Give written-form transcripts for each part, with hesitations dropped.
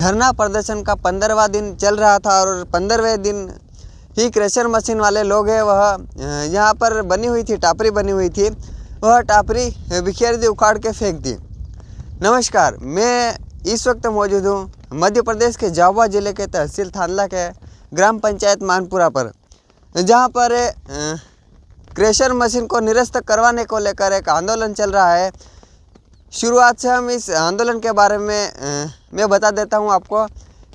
धरना प्रदर्शन का 15वां दिन चल रहा था और 15वें दिन ही क्रशर मशीन वाले लोग हैं वह यहाँ पर बनी हुई थी, टापरी बनी हुई थी, वह टापरी बिखेर दी, उखाड़ के फेंक दी। नमस्कार, मैं इस वक्त मौजूद हूँ मध्य प्रदेश के झाबुआ जिले के तहसील थानला के ग्राम पंचायत मानपुरा पर, जहाँ पर क्रशर मशीन को निरस्त करवाने को लेकर एक आंदोलन चल रहा है। शुरुआत से हम इस आंदोलन के बारे में मैं बता देता हूं आपको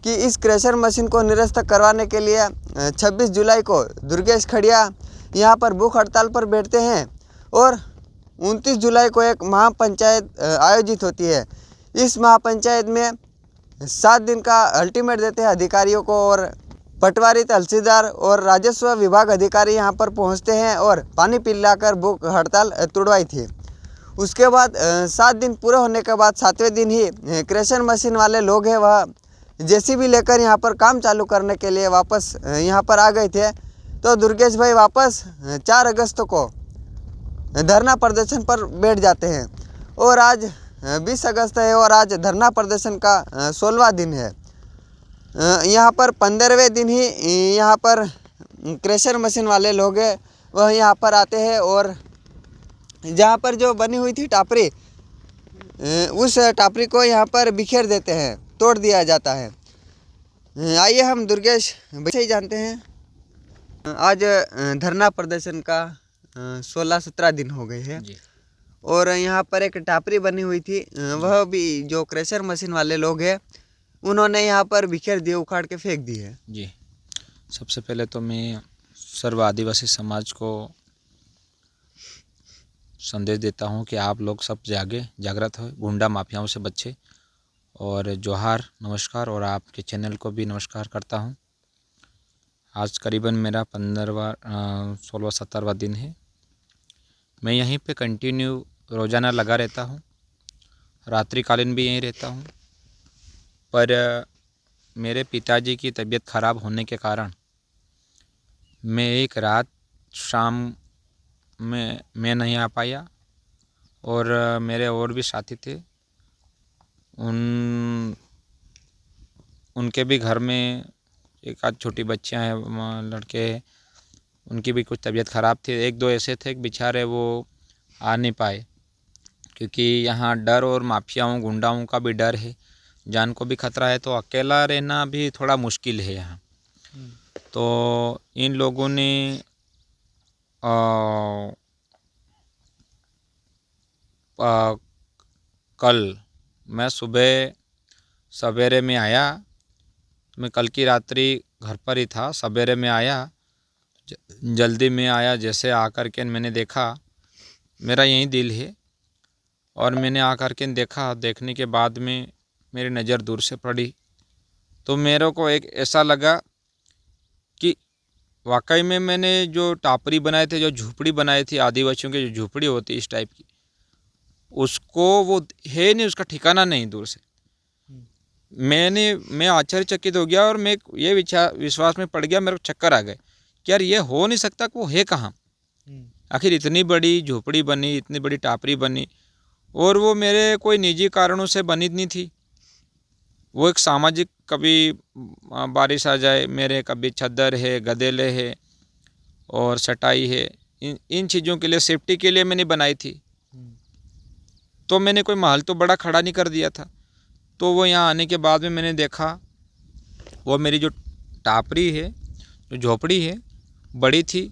कि इस क्रशर मशीन को निरस्त करवाने के लिए 26 जुलाई को दुर्गेश खड़िया यहां पर भूख हड़ताल पर बैठते हैं और 29 जुलाई को एक महापंचायत आयोजित होती है। इस महापंचायत में 7 दिन का अल्टीमेट देते हैं अधिकारियों को और पटवारी, तहसीलदार और राजस्व विभाग अधिकारी यहां पर पहुंचते हैं और पानी पिलाकर भूख हड़ताल तुड़वाई थी। उसके बाद 7 दिन पूरे होने के बाद 7वें दिन ही क्रशर मशीन वाले लोग हैं वह जेसीबी लेकर यहाँ पर काम चालू करने के लिए वापस यहाँ पर आ गए थे। तो दुर्गेश भाई वापस 4 अगस्त को धरना प्रदर्शन पर बैठ जाते हैं और आज 20 अगस्त है और आज धरना प्रदर्शन का 16वां दिन है। यहाँ पर 15वें दिन ही यहाँ पर क्रशर मशीन वाले लोग हैं वह यहाँ पर आते हैं और जहाँ पर जो बनी हुई थी टापरी, उस टापरी को यहाँ पर बिखेर देते हैं, तोड़ दिया जाता है। आइए हम दुर्गेश भाई से ही जानते हैं। आज धरना प्रदर्शन का 16-17 दिन हो गए हैं और यहाँ पर एक टापरी बनी हुई थी, वह भी जो क्रशर मशीन वाले लोग हैं उन्होंने यहाँ पर बिखेर दिए, उखाड़ के फेंक दी है। जी, सबसे पहले तो मैं सर्व आदिवासी समाज को संदेश देता हूं कि आप लोग सब जागृत हो, गुंडा माफियाओं से बचे। और जोहार, नमस्कार, और आपके चैनल को भी नमस्कार करता हूं। आज करीबन मेरा 16वां दिन है। मैं यहीं पे कंटिन्यू रोज़ाना लगा रहता हूं, रात्रिकालीन भी यहीं रहता हूं। पर मेरे पिताजी की तबीयत ख़राब होने के कारण मैं एक रात शाम में मैं नहीं आ पाया और मेरे और भी साथी थे, उनके भी घर में एक आध छोटी बच्चियां हैं, लड़के हैं, उनकी भी कुछ तबीयत ख़राब थी। 1-2 ऐसे थे कि बेचारे वो आ नहीं पाए, क्योंकि यहाँ डर और माफियाओं, गुंडाओं का भी डर है, जान को भी खतरा है, तो अकेला रहना भी थोड़ा मुश्किल है यहाँ। तो इन लोगों ने कल मैं सुबह सवेरे में आया, मैं कल की रात्रि घर पर ही था, सवेरे में आया, जल्दी में आया। जैसे आकर के मैंने देखा, मेरा यही दिल है, और मैंने आकर के देखा, देखने के बाद में मेरी नज़र दूर से पड़ी तो मेरे को एक ऐसा लगा कि वाकई में मैंने जो टापरी बनाए थे, जो झोपड़ी बनाई थी, आदिवासियों की जो झोपड़ी होती है इस टाइप की, उसको वो है नहीं, उसका ठिकाना नहीं। दूर से मैं आश्चर्यचकित हो गया और मैं ये विश्वास में पड़ गया, मेरे को चक्कर आ गए कि यार ये हो नहीं सकता कि वो है कहाँ। आखिर इतनी बड़ी झोपड़ी बनी, इतनी बड़ी टापरी बनी, और वो मेरे कोई निजी कारणों से बनी नहीं थी। वो एक सामाजिक, कभी बारिश आ जाए, मेरे कभी छद्दर है, गदेले है और चटाई है, इन चीज़ों के लिए, सेफ्टी के लिए मैंने बनाई थी। तो मैंने कोई महल तो बड़ा खड़ा नहीं कर दिया था। तो वो यहाँ आने के बाद में मैंने देखा, वो मेरी जो टापरी है, जो झोपड़ी है, बड़ी थी।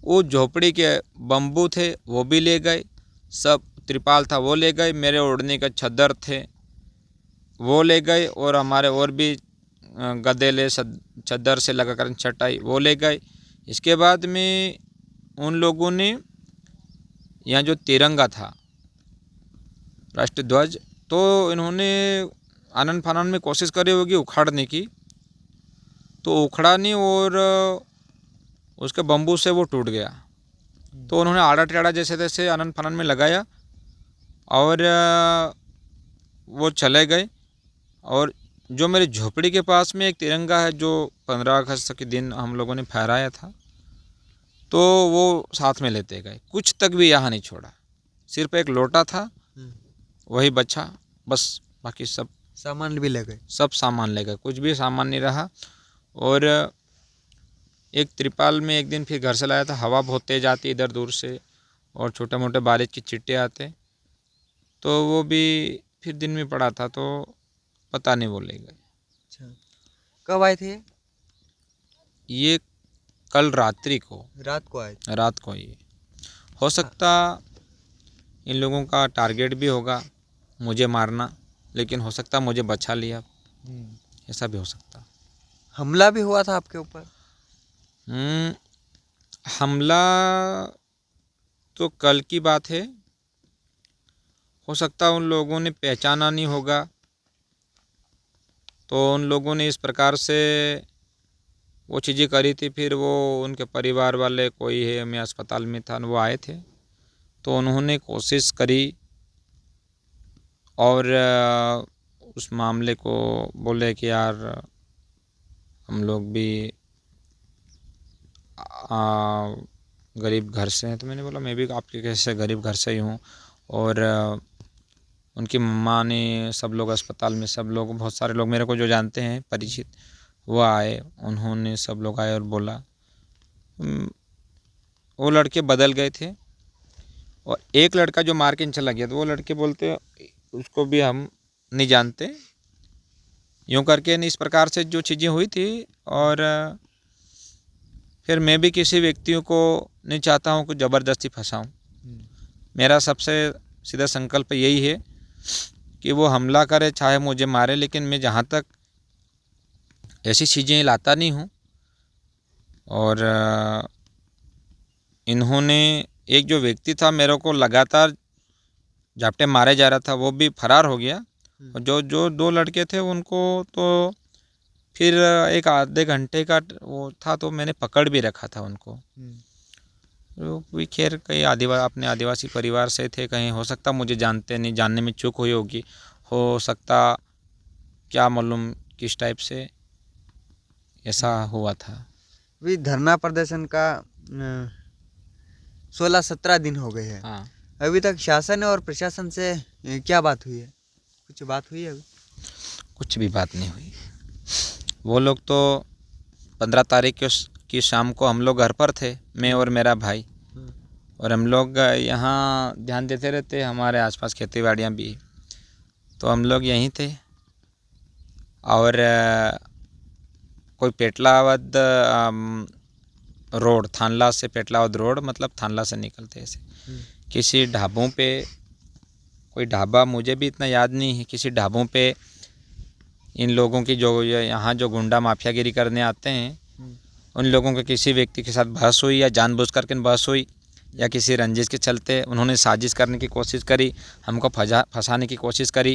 वो झोपड़ी के बम्बू थे वो भी ले गए, सब त्रिपाल था वो ले गए, मेरे ओढ़ने के छद्दर थे वो ले गए, और हमारे और भी गदेले छद्दर से लगाकर चटाई वो ले गए। इसके बाद में उन लोगों ने यहाँ जो तिरंगा था, राष्ट्रीय ध्वज, तो इन्होंने आनन फानन में कोशिश करी होगी उखाड़ने की, तो उखड़ा नहीं और उसके बम्बू से वो टूट गया। तो उन्होंने आड़ा टेढ़ा जैसे तैसे आनन फानन में लगाया और वो चले गए। और जो मेरी झोपड़ी के पास में एक तिरंगा है, जो 15 अगस्त के दिन हम लोगों ने फहराया था, तो वो साथ में लेते गए, कुछ तक भी यहाँ नहीं छोड़ा। सिर्फ एक लोटा था वही बचा, बस बाकी सब सामान भी ले गए? सब सामान ले गए, कुछ भी सामान नहीं रहा। और एक त्रिपाल में एक दिन फिर घर से लाया था, हवा बहुत तेज़ आती इधर दूर से और छोटे मोटे बारिश के छिट्टे आते, तो वो भी फिर दिन में पड़ा था, तो पता नहीं वो ले गए। अच्छा, कब आए थे? ये कल रात्रि को, रात को आए थे? रात को ये हो सकता इन लोगों का टारगेट भी होगा मुझे मारना, लेकिन हो सकता मुझे बचा लिया, ऐसा भी हो सकता। हमला भी हुआ था आपके ऊपर? हमला तो कल की बात है, हो सकता उन लोगों ने पहचाना नहीं होगा, तो उन लोगों ने इस प्रकार से वो चीज़ें करी थी। फिर वो उनके परिवार वाले कोई है, मैं अस्पताल में था, वो आए थे, तो उन्होंने कोशिश करी और उस मामले को बोले कि यार हम लोग भी गरीब घर से हैं। तो मैंने बोला मैं भी आपके कैसे गरीब घर से ही हूँ। और उनकी मम्मा ने, सब लोग अस्पताल में, सब लोग, बहुत सारे लोग मेरे को जो जानते हैं परिचित, वो आए, उन्होंने सब लोग आए और बोला। वो लड़के बदल गए थे और एक लड़का जो मार के चला गया, तो वो लड़के बोलते उसको भी हम नहीं जानते, यूँ करके इस प्रकार से जो चीज़ें हुई थी। और फिर मैं भी किसी व्यक्तियों को नहीं चाहता हूँ कि ज़बरदस्ती फंसाऊँ। मेरा सबसे सीधा संकल्प यही है कि वो हमला करे चाहे मुझे मारे, लेकिन मैं जहाँ तक ऐसी चीज़ें लाता नहीं हूँ। और इन्होंने, एक जो व्यक्ति था मेरे को लगातार झपटे मारे जा रहा था, वो भी फरार हो गया। और जो दो लड़के थे उनको तो फिर एक आधे घंटे का वो था, तो मैंने पकड़ भी रखा था उनको। तो कोई खैर कहीं अपने आदिवासी परिवार से थे, कहीं हो सकता मुझे जानते नहीं, जानने में चूक हुई होगी, हो सकता, क्या मालूम किस टाइप से ऐसा हुआ था। अभी धरना प्रदर्शन का 16-17 दिन हो गए हैं। हाँ, अभी तक शासन और प्रशासन से क्या बात हुई है? कुछ बात हुई है अभी? कुछ भी बात नहीं हुई। वो लोग तो 15 तारीख की शाम को हम लोग घर पर थे, मैं और मेरा भाई, और हम लोग यहाँ ध्यान देते रहते, हमारे आसपास खेती बाड़ियाँ भी, तो हम लोग यहीं थे। और कोई पेटलावद रोड, थानला से पेटलावद रोड, मतलब थानला से निकलते ऐसे किसी ढाबों पे, कोई ढाबा मुझे भी इतना याद नहीं है, किसी ढाबों पे इन लोगों की, जो यहाँ जो गुंडा माफियागिरी करने आते हैं, उन लोगों के किसी व्यक्ति के साथ बहस हुई, या जानबूझ करके बहस हुई, या किसी रंजिश के चलते उन्होंने साजिश करने की कोशिश करी, हमको फंसाने की कोशिश करी।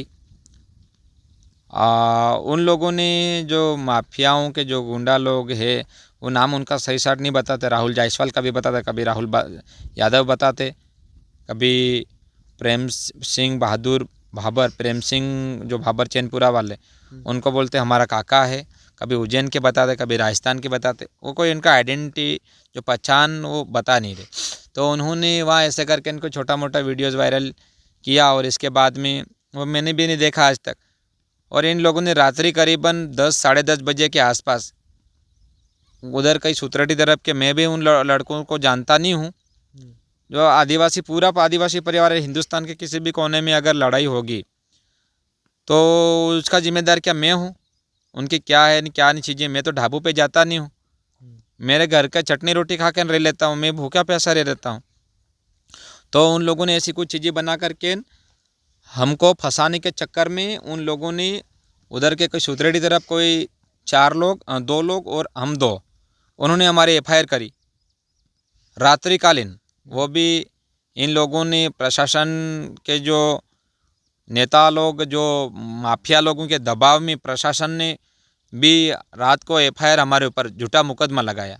उन लोगों ने, जो माफियाओं के जो गुंडा लोग हैं, वो नाम उनका सही साट नहीं बताते, राहुल जायसवाल का भी बताते, कभी राहुल यादव बताते, कभी प्रेम सिंह बहादुर भाबर, प्रेम सिंह जो भाबर चैनपुरा वाले, उनको बोलते हमारा काका है, कभी उज्जैन के बताते, कभी राजस्थान के बताते, वो कोई इनका आइडेंटिटी जो पहचान वो बता नहीं रहे। तो उन्होंने वहाँ ऐसे करके इनको छोटा मोटा वीडियोज़ वायरल किया, और इसके बाद में वो मैंने भी नहीं देखा आज तक। और इन लोगों ने रात्रि करीबन 10 साढ़े 10 बजे के आसपास, उधर कहीं सुतरटी तरफ के, मैं भी उन लड़कों को जानता नहीं हूँ, जो आदिवासी, पूरा आदिवासी परिवार है हिंदुस्तान के किसी भी कोने में, अगर लड़ाई होगी तो उसका जिम्मेदार क्या मैं हूँ? उनकी क्या है क्या नहीं चीज़ें, मैं तो ढाबों पे जाता नहीं हूँ, मेरे घर का चटनी रोटी खा कर रह लेता हूँ, मैं भूखा प्यासा रह रहता हूँ। तो उन लोगों ने ऐसी कुछ चीज़ें बना करके हमको फंसाने के चक्कर में, उन लोगों ने उधर के कोई सुतरेडी तरफ कोई 4 लोग, 2 लोग और हम 2, उन्होंने हमारी FIR करी रात्रिकालीन। वो भी इन लोगों ने, प्रशासन के जो नेता लोग, जो माफिया लोगों के दबाव में प्रशासन ने भी रात को FIR हमारे ऊपर, झूठा मुकदमा लगाया।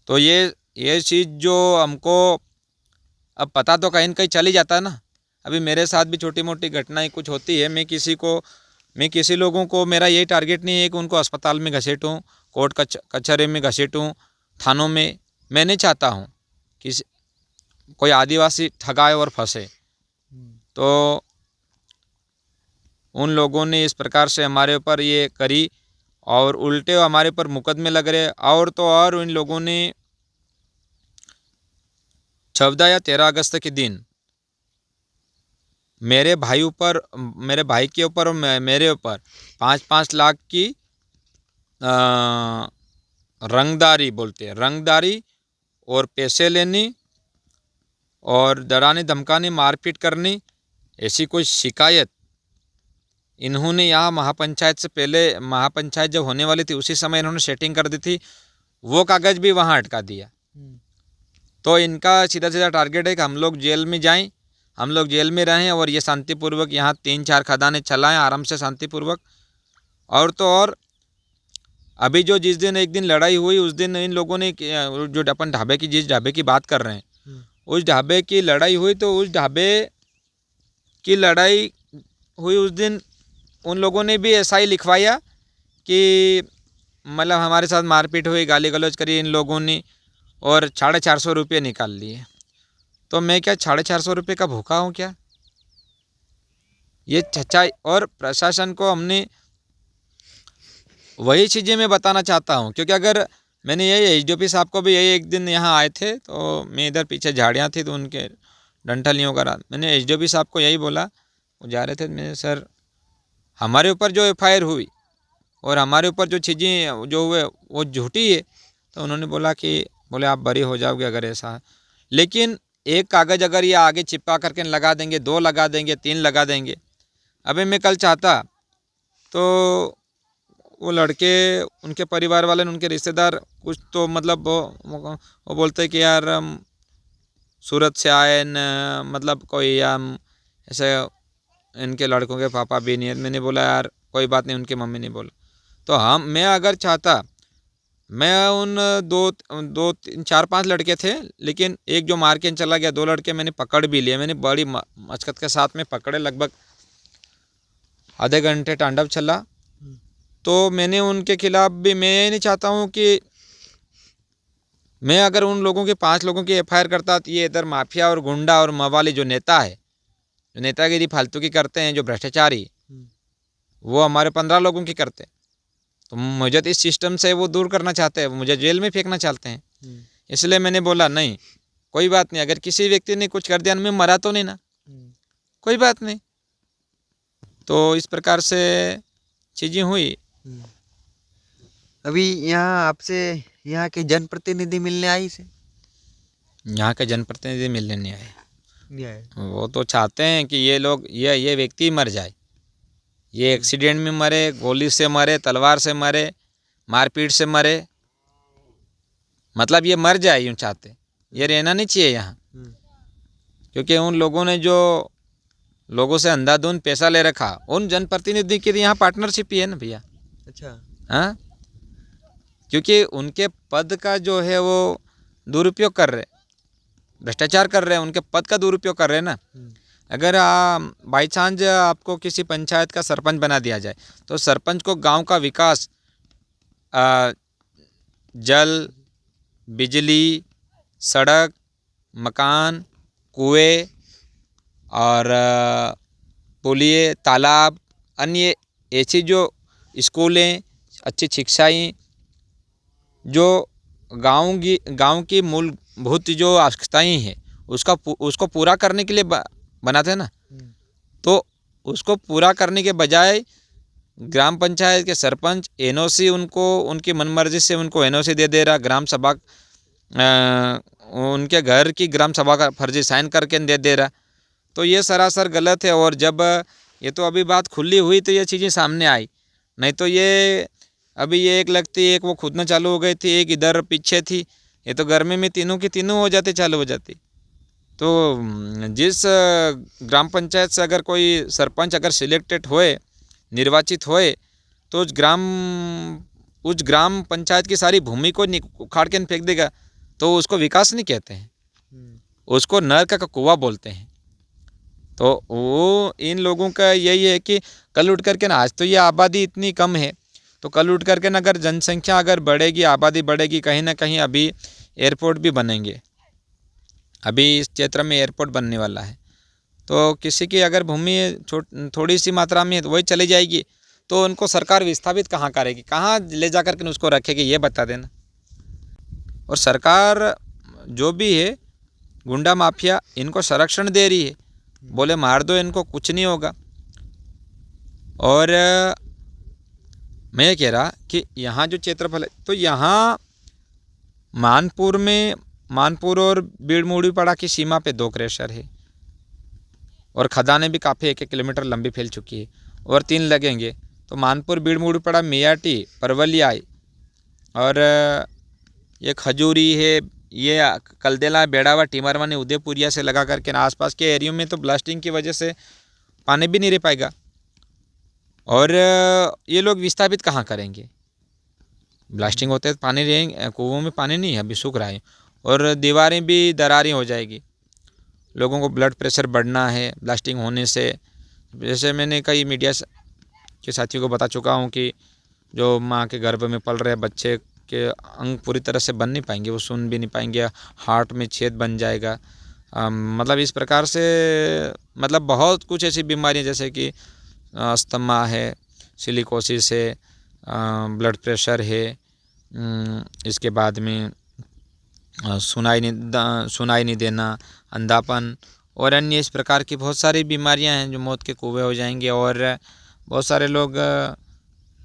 तो ये चीज़ जो हमको अब पता तो कहीं न कहीं चल ही जाता है ना। अभी मेरे साथ भी छोटी मोटी घटनाएं कुछ होती है, मैं किसी लोगों को, मेरा यही टारगेट नहीं है कि उनको अस्पताल में घसीटूँ, कोर्ट कचहरी में घसीटूँ, थानों में। मैं नहीं चाहता हूँ कि कोई आदिवासी ठगाए और फंसे। तो उन लोगों ने इस प्रकार से हमारे ऊपर ये करी और उल्टे हमारे ऊपर मुकदमे लग रहे। और तो और इन लोगों ने 14 या 13 अगस्त के दिन मेरे भाई के ऊपर और मेरे ऊपर 5-5 लाख की रंगदारी बोलते हैं, रंगदारी और पैसे लेनी और डराने धमकाने मारपीट करनी, ऐसी कोई शिकायत इन्होंने यहाँ महापंचायत से पहले, महापंचायत जब होने वाली थी उसी समय इन्होंने सेटिंग कर दी थी, वो कागज़ भी वहाँ अटका दिया। तो इनका सीधा सीधा टारगेट है कि हम लोग जेल में जाएं, हम लोग जेल में रहें और ये शांतिपूर्वक यहाँ 3-4 खदानें चलाएं आराम से शांतिपूर्वक। और तो और अभी जो जिस दिन एक दिन लड़ाई हुई उस दिन इन लोगों ने जो अपन ढाबे की, जिस ढाबे की बात कर रहे हैं, उस ढाबे की लड़ाई हुई, तो उस ढाबे की लड़ाई हुई उस दिन उन लोगों ने भी ऐसा ही लिखवाया कि मतलब हमारे साथ मारपीट हुई, गाली गलौज करी इन लोगों ने और 450 रुपये निकाल लिए। तो मैं क्या 450 रुपये का भूखा हूँ क्या? ये सच्चाई। और प्रशासन को हमने वही चीज़ें मैं बताना चाहता हूँ, क्योंकि अगर मैंने यही एसडीओपी साहब को भी यही एक दिन यहाँ आए थे, तो मैं इधर पीछे झाड़ियाँ थी तो उनके डंठलियों का मैंने एसडीओपी साहब को यही बोला, वो जा रहे थे, मैंने सर हमारे ऊपर जो एफआईआर हुई और हमारे ऊपर जो चीज़ें जो हुए वो झूठी है। तो उन्होंने बोला कि बोले आप बरी हो जाओगे अगर ऐसा है, लेकिन एक कागज़ अगर ये आगे चिपका करके लगा देंगे, 2 लगा देंगे, 3 लगा देंगे। अबे मैं कल चाहता तो वो लड़के, उनके परिवार वाले, उनके रिश्तेदार कुछ तो मतलब वो बोलते कि यार हम सूरत से आए न, मतलब कोई हम ऐसे, इनके लड़कों के पापा भी नहीं है। मैंने बोला यार कोई बात नहीं, उनकी मम्मी ने बोला। तो मैं अगर चाहता, मैं उन 4-5 लड़के थे, लेकिन एक जो मार के चला गया, 2 लड़के मैंने पकड़ भी लिए, मैंने बड़ी मशक्कत के साथ में पकड़े, लगभग आधे घंटे तांडव चला। तो मैंने उनके खिलाफ भी, मैं ये नहीं चाहता हूँ कि मैं अगर उन लोगों के 5 लोगों की एफआईआर करता तो ये इधर माफिया और गुंडा और मवाली जो नेता है, जो नेतागिरी फालतू की करते हैं, जो भ्रष्टाचारी, वो हमारे 15 लोगों की करते हैं। तो मुझे तो इस सिस्टम से वो दूर करना चाहते हैं, मुझे जेल में फेंकना चाहते हैं। इसलिए मैंने बोला नहीं, कोई बात नहीं, अगर किसी व्यक्ति ने कुछ कर दिया, मैं मरा तो नहीं ना, कोई बात नहीं। तो इस प्रकार से चीज़ें हुई। अभी यहाँ आपसे यहाँ के जनप्रतिनिधि मिलने आई से? यहाँ के जनप्रतिनिधि मिलने नहीं आए। नहीं आए। वो तो चाहते हैं कि ये लोग, ये व्यक्ति मर जाए, ये एक्सीडेंट में मरे, गोली से मरे, तलवार से मरे, मारपीट से मरे, मतलब ये मर जाए, यूँ चाहते। ये रहना नहीं चाहिए यहाँ, क्योंकि उन लोगों ने जो लोगों से अंधाधुंध पैसा ले रखा, उन जनप्रतिनिधि की यहाँ पार्टनरशिप ही है ना भैया। अच्छा। हाँ, क्योंकि उनके पद का जो है वो दुरुपयोग कर रहे, भ्रष्टाचार कर रहे हैं, उनके पद का दुरुपयोग कर रहे हैं ना। अगर बाई चांस आपको किसी पंचायत का सरपंच बना दिया जाए, तो सरपंच को गांव का विकास, जल, बिजली, सड़क, मकान, कुएं और पुलिये, तालाब, अन्य ऐसी जो स्कूलें, अच्छी शिक्षाएं, जो गांव की मूलभूत जो आवश्यकताएं हैं उसको पूरा करने के लिए बनाते हैं ना। तो उसको पूरा करने के बजाय ग्राम पंचायत के सरपंच एनओसी उनको, उनकी मनमर्जी से उनको एनओसी दे रहा, ग्राम सभा उनके घर की ग्राम सभा का फर्जी साइन करके दे रहा। तो ये सरासर गलत है। और जब ये तो अभी बात खुली हुई तो ये चीज़ें सामने आई, नहीं तो ये अभी ये एक लगती, एक वो खुदना चालू हो गई थी, एक इधर पीछे थी, ये तो गर्मी में तीनों की तीनों हो जाती, चालू हो जाती। तो जिस ग्राम पंचायत से अगर कोई सरपंच अगर सिलेक्टेड होए, निर्वाचित होए, तो उस ग्राम पंचायत की सारी भूमि को उखाड़ के फेंक देगा, तो उसको विकास नहीं कहते हैं, उसको नर्क का कुआं बोलते हैं। तो वो इन लोगों का यही है कि कल उठ करके ना, आज तो ये आबादी इतनी कम है, तो कल उठ करके ना अगर जनसंख्या अगर बढ़ेगी, आबादी बढ़ेगी, कहीं ना कहीं अभी एयरपोर्ट भी बनेंगे, अभी इस क्षेत्र में एयरपोर्ट बनने वाला है। तो किसी की अगर भूमि थोड़ी सी मात्रा में है तो वही चली जाएगी, तो उनको सरकार विस्थापित कहाँ करेगी, कहाँ ले जा कर के उसको रखेगी, ये बता देना। और सरकार जो भी है, गुंडा माफिया, इनको संरक्षण दे रही है, बोले मार दो इनको, कुछ नहीं होगा। और मैं ये कह रहा कि यहाँ जो क्षेत्रफल है, तो यहाँ मानपुर और बीड़-मुड़ीपड़ा की सीमा पे 2 क्रशर है, और खदानें भी काफ़ी 1-1 किलोमीटर लंबी फैल चुकी है, और 3 लगेंगे। तो मानपुर, बीड़-मुड़ीपड़ा, मियाटी, परवलियाई और ये खजूरी है, ये कलदेला, बेड़ावा, टीमरवानी, उदयपुरिया से लगा करके आसपास के एरियो में तो ब्लास्टिंग की वजह से पानी भी नहीं रह पाएगा। और ये लोग विस्थापित कहाँ करेंगे? ब्लास्टिंग होते है तो पानी रहेंगे, कुओं में पानी नहीं है, अभी सूख रहा है, और दीवारें भी दरारें हो जाएगी। लोगों को ब्लड प्रेशर बढ़ना है ब्लास्टिंग होने से। जैसे मैंने कई मीडिया के साथियों को बता चुका हूँ कि जो माँ के गर्भ में पल रहे बच्चे के अंग पूरी तरह से बन नहीं पाएंगे, वो सुन भी नहीं पाएंगे, हार्ट में छेद बन जाएगा। मतलब इस प्रकार से, मतलब बहुत कुछ ऐसी बीमारियाँ जैसे कि अस्थमा है, सिलिकोसिस है, ब्लड प्रेशर है, इसके बाद में सुनाई नहीं देना, अंधापन और अन्य इस प्रकार की बहुत सारी बीमारियां हैं जो मौत के कुएं हो जाएंगे। और बहुत सारे लोग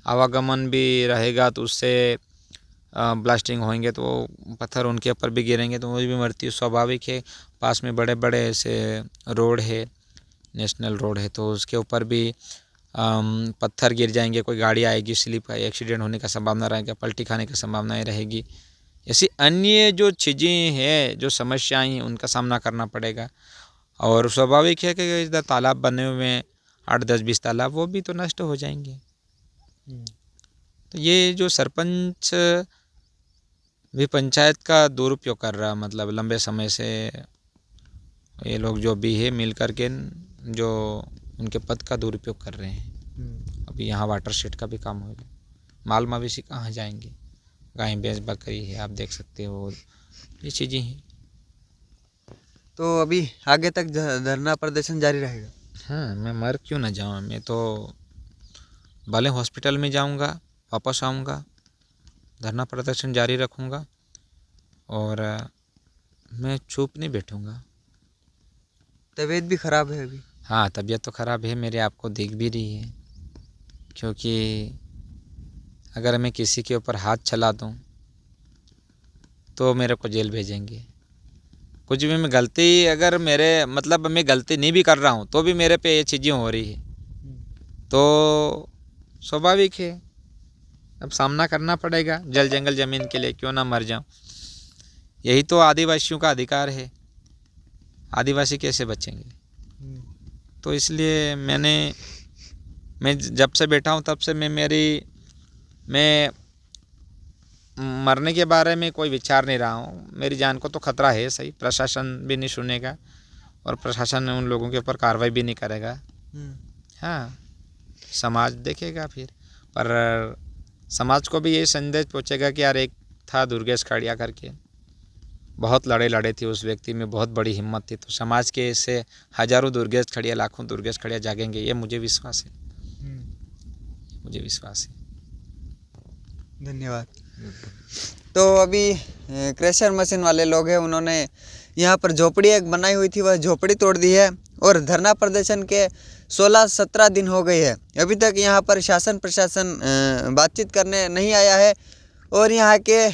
आवागमन भी रहेगा तो उससे ब्लास्टिंग होंगे तो पत्थर उनके ऊपर भी गिरेंगे तो वो भी मृत्यु स्वाभाविक है। पास में बड़े बड़े ऐसे रोड है, नेशनल रोड है, तो उसके ऊपर भी पत्थर गिर जाएंगे, कोई गाड़ी आएगी, स्लिप एक्सीडेंट होने का संभावना रहेगा, पलटी खाने की संभावनाएं रहेगी। ऐसी अन्य जो चीज़ें हैं, जो समस्याएं हैं, उनका सामना करना पड़ेगा। और स्वाभाविक है कि इधर तालाब बने हुए हैं, 8-10-20 तालाब, वो भी तो नष्ट हो जाएंगे। तो ये जो सरपंच भी पंचायत का दुरुपयोग कर रहा, मतलब लंबे समय से ये लोग जो भी है मिल कर के जो उनके पद का दुरुपयोग कर रहे हैं। अभी यहाँ वाटर शेड का भी काम हो रहा है, माल मवेशी कहाँ जाएंगे, गाय भैंस बकरी है, आप देख सकते हो, ये चीज़ें हैं। तो अभी आगे तक धरना प्रदर्शन जारी रहेगा? हाँ, मैं मर क्यों ना जाऊँ, मैं तो भले हॉस्पिटल में जाऊँगा, वापस आऊँगा, धरना प्रदर्शन जारी रखूँगा, और मैं चुप नहीं बैठूँगा। तबीयत भी ख़राब है अभी? हाँ, तबीयत तो ख़राब है मेरे, आपको दिख भी रही है, क्योंकि अगर मैं किसी के ऊपर हाथ चला दूँ तो मेरे को जेल भेजेंगे। कुछ भी मैं गलती, अगर मेरे मतलब मैं गलती नहीं भी कर रहा हूँ तो भी मेरे पे ये चीज़ें हो रही है, तो स्वाभाविक है अब सामना करना पड़ेगा। जल जंगल ज़मीन के लिए क्यों ना मर जाऊँ, यही तो आदिवासियों का अधिकार है, आदिवासी कैसे बचेंगे। तो इसलिए मैं जब से बैठा हूँ तब से मैं मरने के बारे में कोई विचार नहीं रहा हूँ। मेरी जान को तो खतरा है सही, प्रशासन भी नहीं सुनेगा और प्रशासन उन लोगों के ऊपर कार्रवाई भी नहीं करेगा। हाँ, समाज देखेगा फिर, पर समाज को भी ये संदेश पहुँचेगा कि यार एक था दुर्गेश खड़िया करके, बहुत लड़े थे, उस व्यक्ति में बहुत बड़ी हिम्मत थी, तो समाज के ऐसे हजारों दुर्गेश खड़िया, लाखों दुर्गेश खड़िया जागेंगे, ये मुझे विश्वास है, मुझे विश्वास है। धन्यवाद। तो अभी क्रशर मशीन वाले लोग हैं, उन्होंने यहाँ पर झोपड़ी एक बनाई हुई थी, वह झोपड़ी तोड़ दी है और धरना प्रदर्शन के 16-17 दिन हो गए हैं। अभी तक यहाँ पर शासन प्रशासन बातचीत करने नहीं आया है और यहाँ के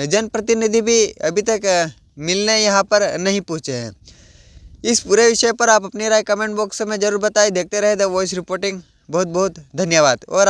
जनप्रतिनिधि भी अभी तक मिलने यहाँ पर नहीं पहुँचे हैं। इस पूरे विषय पर आप अपनी राय कमेंट बॉक्स में ज़रूर बताएं। देखते रहे द वॉइस रिपोर्टिंग। बहुत बहुत धन्यवाद। और